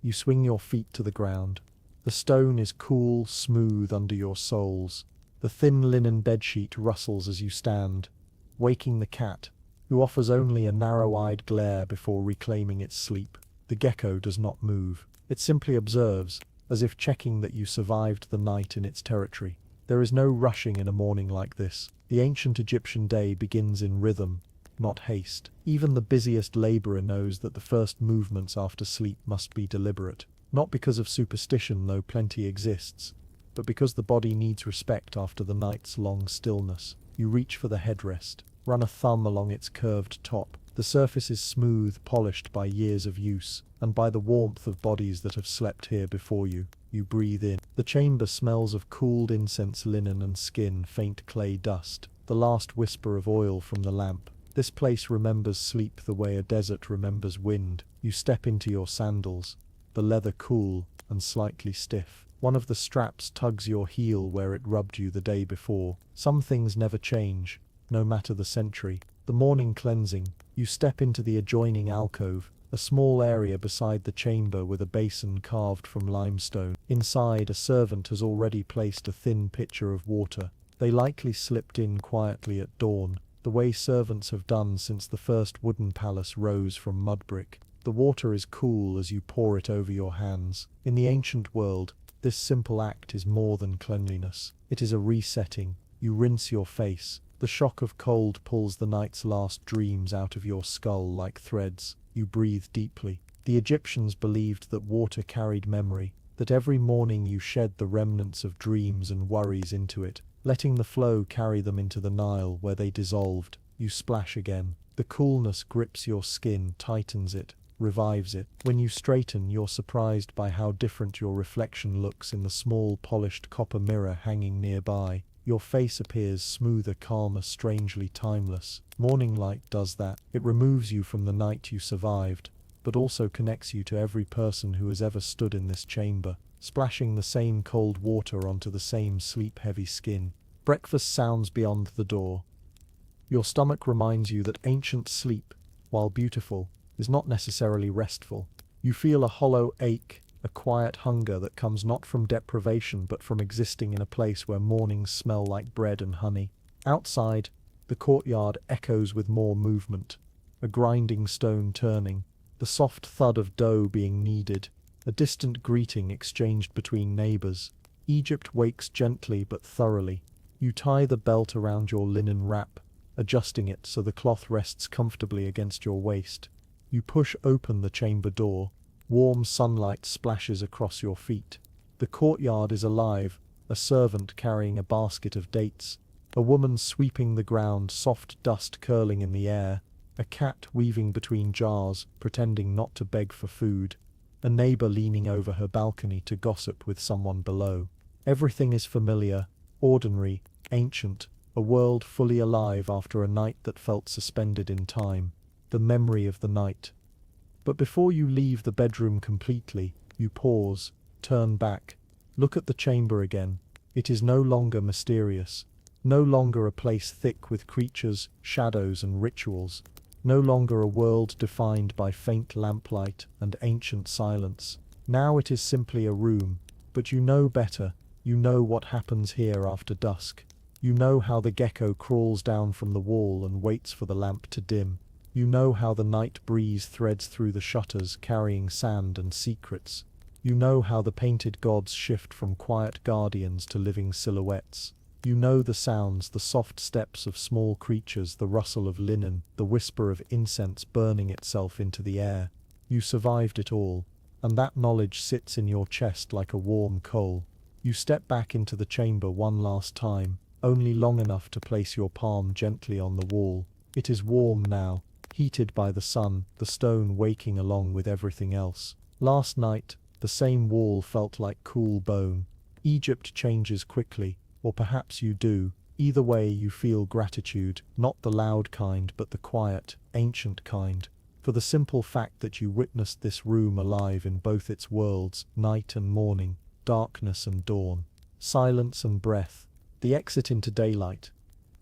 A: You swing your feet to the ground. The stone is cool, smooth under your soles. The thin linen bedsheet rustles as you stand, waking the cat, who offers only a narrow-eyed glare before reclaiming its sleep. The gecko does not move. It simply observes, as if checking that you survived the night in its territory. There is no rushing in a morning like this. The ancient Egyptian day begins in rhythm, not haste. Even the busiest laborer knows that the first movements after sleep must be deliberate. Not because of superstition, though plenty exists, but because the body needs respect after the night's long stillness. You reach for the headrest, run a thumb along its curved top. The surface is smooth, polished by years of use, and by the warmth of bodies that have slept here before you. You breathe in. The chamber smells of cooled incense, linen and skin, faint clay dust, the last whisper of oil from the lamp. This place remembers sleep the way a desert remembers wind. You step into your sandals, the leather cool and slightly stiff. One of the straps tugs your heel where it rubbed you the day before. Some things never change, no matter the century. The morning cleansing. You step into the adjoining alcove, a small area beside the chamber with a basin carved from limestone. Inside, a servant has already placed a thin pitcher of water. They likely slipped in quietly at dawn, the way servants have done since the first wooden palace rose from mud brick. The water is cool as you pour it over your hands. In the ancient world, this simple act is more than cleanliness. It is a resetting. You rinse your face. The shock of cold pulls the night's last dreams out of your skull like threads. You breathe deeply. The Egyptians believed that water carried memory, that every morning you shed the remnants of dreams and worries into it, letting the flow carry them into the Nile where they dissolved. You splash again. The coolness grips your skin, tightens it, revives it. When you straighten, you're surprised by how different your reflection looks in the small polished copper mirror hanging nearby. Your face appears smoother, calmer, strangely timeless. Morning light does that. It removes you from the night you survived, but also connects you to every person who has ever stood in this chamber, splashing the same cold water onto the same sleep-heavy skin. Breakfast sounds beyond the door. Your stomach reminds you that ancient sleep, while beautiful, is not necessarily restful. You feel a hollow ache, a quiet hunger that comes not from deprivation but from existing in a place where mornings smell like bread and honey. Outside, the courtyard echoes with more movement, a grinding stone turning, the soft thud of dough being kneaded, a distant greeting exchanged between neighbors. Egypt wakes gently but thoroughly. You tie the belt around your linen wrap, adjusting it so the cloth rests comfortably against your waist. You push open the chamber door. Warm sunlight splashes across your feet. The courtyard is alive, a servant carrying a basket of dates, a woman sweeping the ground, soft dust curling in the air, a cat weaving between jars, pretending not to beg for food, a neighbor leaning over her balcony to gossip with someone below. Everything is familiar, ordinary, ancient, a world fully alive after a night that felt suspended in time, the memory of the night. But before you leave the bedroom completely, you pause, turn back, look at the chamber again. It is no longer mysterious, no longer a place thick with creatures, shadows and rituals, no longer a world defined by faint lamplight and ancient silence. Now it is simply a room, but you know better. You know what happens here after dusk. You know how the gecko crawls down from the wall and waits for the lamp to dim. You know how the night breeze threads through the shutters carrying sand and secrets. You know how the painted gods shift from quiet guardians to living silhouettes. You know the sounds, the soft steps of small creatures, the rustle of linen, the whisper of incense burning itself into the air. You survived it all, and that knowledge sits in your chest like a warm coal. You step back into the chamber one last time, only long enough to place your palm gently on the wall. It is warm now, heated by the sun, the stone waking along with everything else. Last night, the same wall felt like cool bone. Egypt changes quickly, or perhaps you do. Either way, you feel gratitude, not the loud kind but the quiet, ancient kind, for the simple fact that you witnessed this room alive in both its worlds, night and morning, darkness and dawn, silence and breath, the exit into daylight.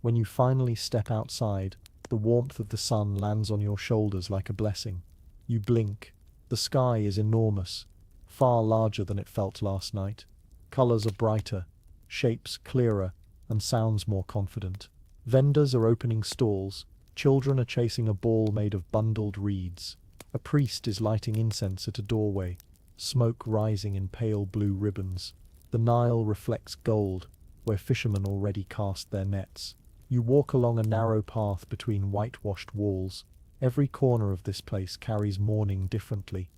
A: When you finally step outside, the warmth of the sun lands on your shoulders like a blessing. You blink. The sky is enormous, far larger than it felt last night. Colors are brighter, shapes clearer, and sounds more confident. Vendors are opening stalls. Children are chasing a ball made of bundled reeds. A priest is lighting incense at a doorway, smoke rising in pale blue ribbons. The Nile reflects gold, where fishermen already cast their nets. You walk along a narrow path between whitewashed walls. Every corner of this place carries mourning differently.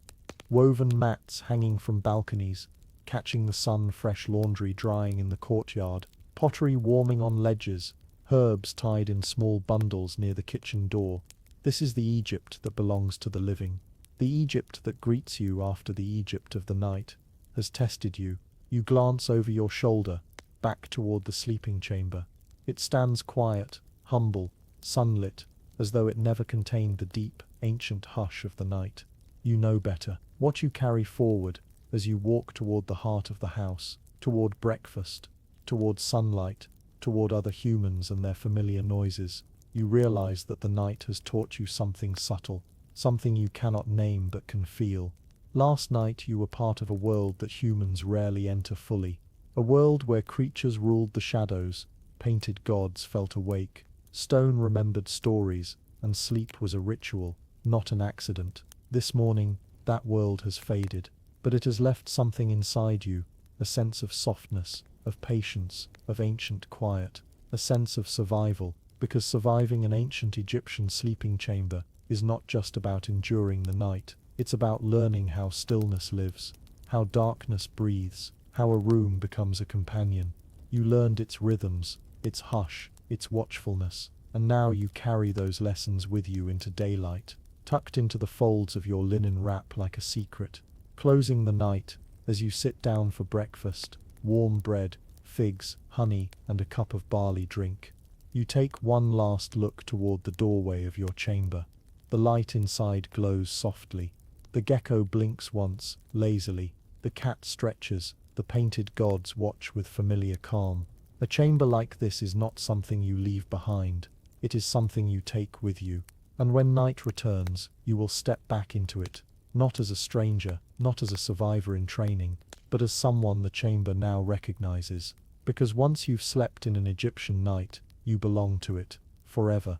A: Woven mats hanging from balconies, catching the sun, fresh laundry drying in the courtyard, pottery warming on ledges, herbs tied in small bundles near the kitchen door. This is the Egypt that belongs to the living. The Egypt that greets you after the Egypt of the night has tested you. You glance over your shoulder, back toward the sleeping chamber. It stands quiet, humble, sunlit, as though it never contained the deep, ancient hush of the night. You know better. What you carry forward as you walk toward the heart of the house, toward breakfast, toward sunlight, toward other humans and their familiar noises. You realize that the night has taught you something subtle, something you cannot name but can feel. Last night you were part of a world that humans rarely enter fully, a world where creatures ruled the shadows, painted gods felt awake, stone remembered stories, and sleep was a ritual, not an accident. This morning, that world has faded, but it has left something inside you, a sense of softness, of patience, of ancient quiet, a sense of survival, because surviving an ancient Egyptian sleeping chamber is not just about enduring the night, it's about learning how stillness lives, how darkness breathes, how a room becomes a companion. You learned its rhythms, its hush, its watchfulness, and now you carry those lessons with you into daylight, tucked into the folds of your linen wrap like a secret. Closing the night, as you sit down for breakfast, warm bread, figs, honey, and a cup of barley drink, you take one last look toward the doorway of your chamber. The light inside glows softly. The gecko blinks once, lazily. The cat stretches. The painted gods watch with familiar calm. A chamber like this is not something you leave behind. It is something you take with you. And when night returns, you will step back into it, not as a stranger, not as a survivor in training, but as someone the chamber now recognizes. Because once you've slept in an Egyptian night, you belong to it, forever.